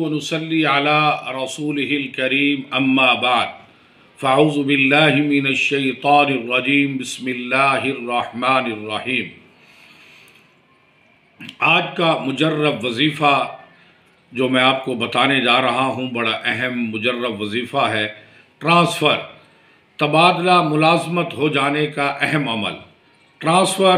ونصلي على رسوله الكريم أما بعد فأعوذ بالله من الشيطان الرجيم بسم اللہ الرحمن الرحیم۔ آج کا مجرب وظیفہ جو میں آپ کو بتانے جا رہا ہوں بڑا اہم مجرب وظیفہ ہے۔ ٹرانسفر، تبادلہ ملازمت ہو جانے کا اہم عمل۔ ٹرانسفر،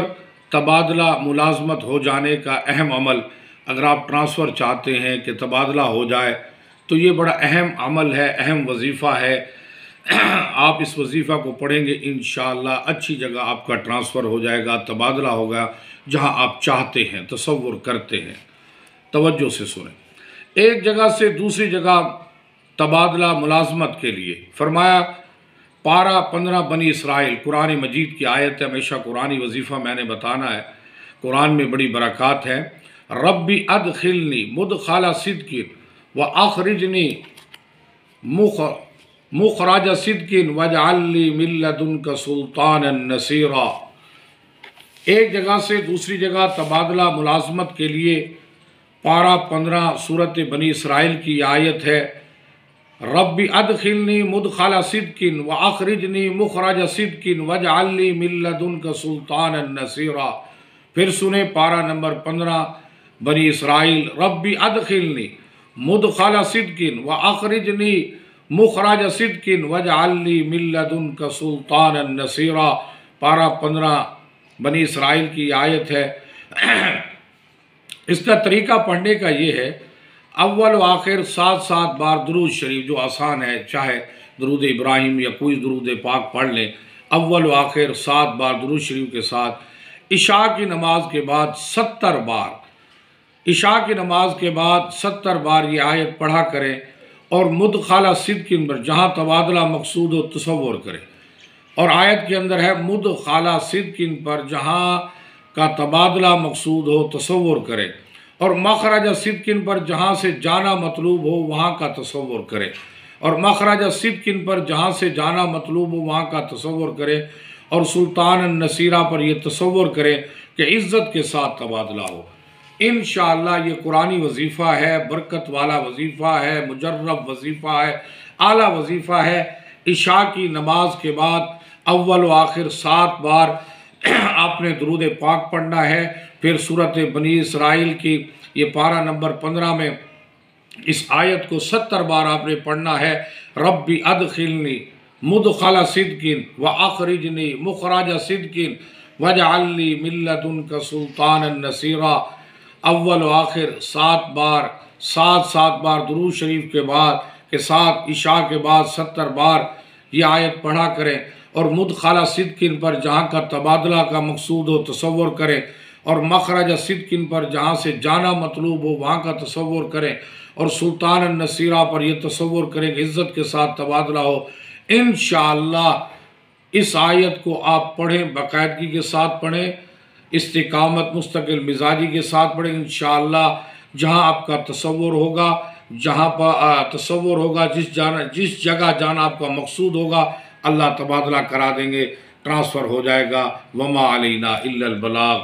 تبادلہ ملازمت ہو جانے کا اہم عمل۔ اگر آپ ٹرانسفر چاہتے ہیں کہ تبادلہ ہو جائے تو یہ بڑا اہم عمل ہے، اہم وظیفہ ہے۔ آپ اس وظیفہ کو پڑھیں گے انشاءاللہ اچھی جگہ آپ کا ٹرانسفر ہو جائے گا، تبادلہ ہوگا جہاں آپ چاہتے ہیں، تصور کرتے ہیں۔ توجہ سے سنیں۔ ایک جگہ سے دوسری جگہ تبادلہ ملازمت کے لیے فرمایا پارہ 15 بنی اسرائیل، قرآن مجید کی آیت ہے۔ ہمیشہ قرآنی وظیفہ میں نے بتانا ہے، قرآن میں بڑی برکات ہے۔ ربی ادخلنی مدخل صدق واخرجنی مخرج صدق واجعل لی من لدنک سلطانا نصیرا۔ ایک جگہ سے دوسری جگہ تبادلہ ملازمت کے لیے پارہ 15 سورۃ بنی اسرائیل کی آیت ہے۔ ربی ادخلنی مدخل صدق واخرجنی مخرج صدق واجعل لی من لدنک سلطانا نصیرا۔ پھر سنیں پارہ نمبر 15 بنی اسرائیل، ربی ادخلنی مدخل صدق واخرجنی مخرج صدق واجعل لی من لدنک سلطانا نصیرا۔ پارہ 15 بنی اسرائیل کی آیت ہے۔ اس کا طریقہ پڑھنے کا یہ ہے، اول و آخر 7 بار درود شریف، جو آسان ہے، چاہے درود ابراہیم یا کوئی درود پاک پڑھ لیں۔ اول و آخر 7 بار درود شریف کے ساتھ عشاء کی نماز کے بعد 70 بار، عشاء کی نماز کے بعد 70 بار یہ آیت پڑھا کریں، اور مدخل صدق پر جہاں تبادلہ مقصود ہو تصور کریں۔ اور آیت کے اندر ہے مدخل صدق پر جہاں کا تبادلہ مقصود ہو تصور کریں، اور مخرج صدق پر جہاں سے جانا مطلوب ہو وہاں کا تصور کریں، اور مخرج صدق پر جہاں سے جانا مطلوب ہو وہاں کا تصور کریں، اور سلطان النصیرہ پر یہ تصور کریں کہ عزت کے ساتھ تبادلہ ہو۔ انشاءاللہ یہ قرآنی وظیفہ ہے، برکت والا وظیفہ ہے، مجرب وظیفہ ہے، اعلیٰ وظیفہ ہے۔ عشاء کی نماز کے بعد اول و آخر 7 بار آپ نے درود پاک پڑھنا ہے۔ پھر سورۃ بنی اسرائیل کی یہ پارہ نمبر 15 میں اس آیت کو 70 بار آپ نے پڑھنا ہے۔ ربی ادخلنی مدخل صدق واخرجنی مخرج صدق واجعل لی من لدنک سلطانا نصیرا۔ اول و آخر 7 بار، 7 بار درود شریف کے بعد کے ساتھ عشاء کے بعد 70 بار یہ آیت پڑھا کریں، اور مدخل صدق پر جہاں کا تبادلہ کا مقصود ہو تصور کریں، اور مخرج صدق پر جہاں سے جانا مطلوب ہو وہاں کا تصور کریں، اور سلطان النصیرہ پر یہ تصور کریں کہ عزت کے ساتھ تبادلہ ہو۔ انشاءاللہ اس آیت کو آپ پڑھیں، باقاعدگی کے ساتھ پڑھیں، استقامت مستقل مزاجی کے ساتھ پڑھیں۔ انشاءاللہ جہاں آپ کا تصور ہوگا، جہاں پر تصور ہوگا، جس جگہ جانا آپ کا مقصود ہوگا، اللہ تبادلہ کرا دیں گے، ٹرانسفر ہو جائے گا۔ وما علینا الا البلاغ۔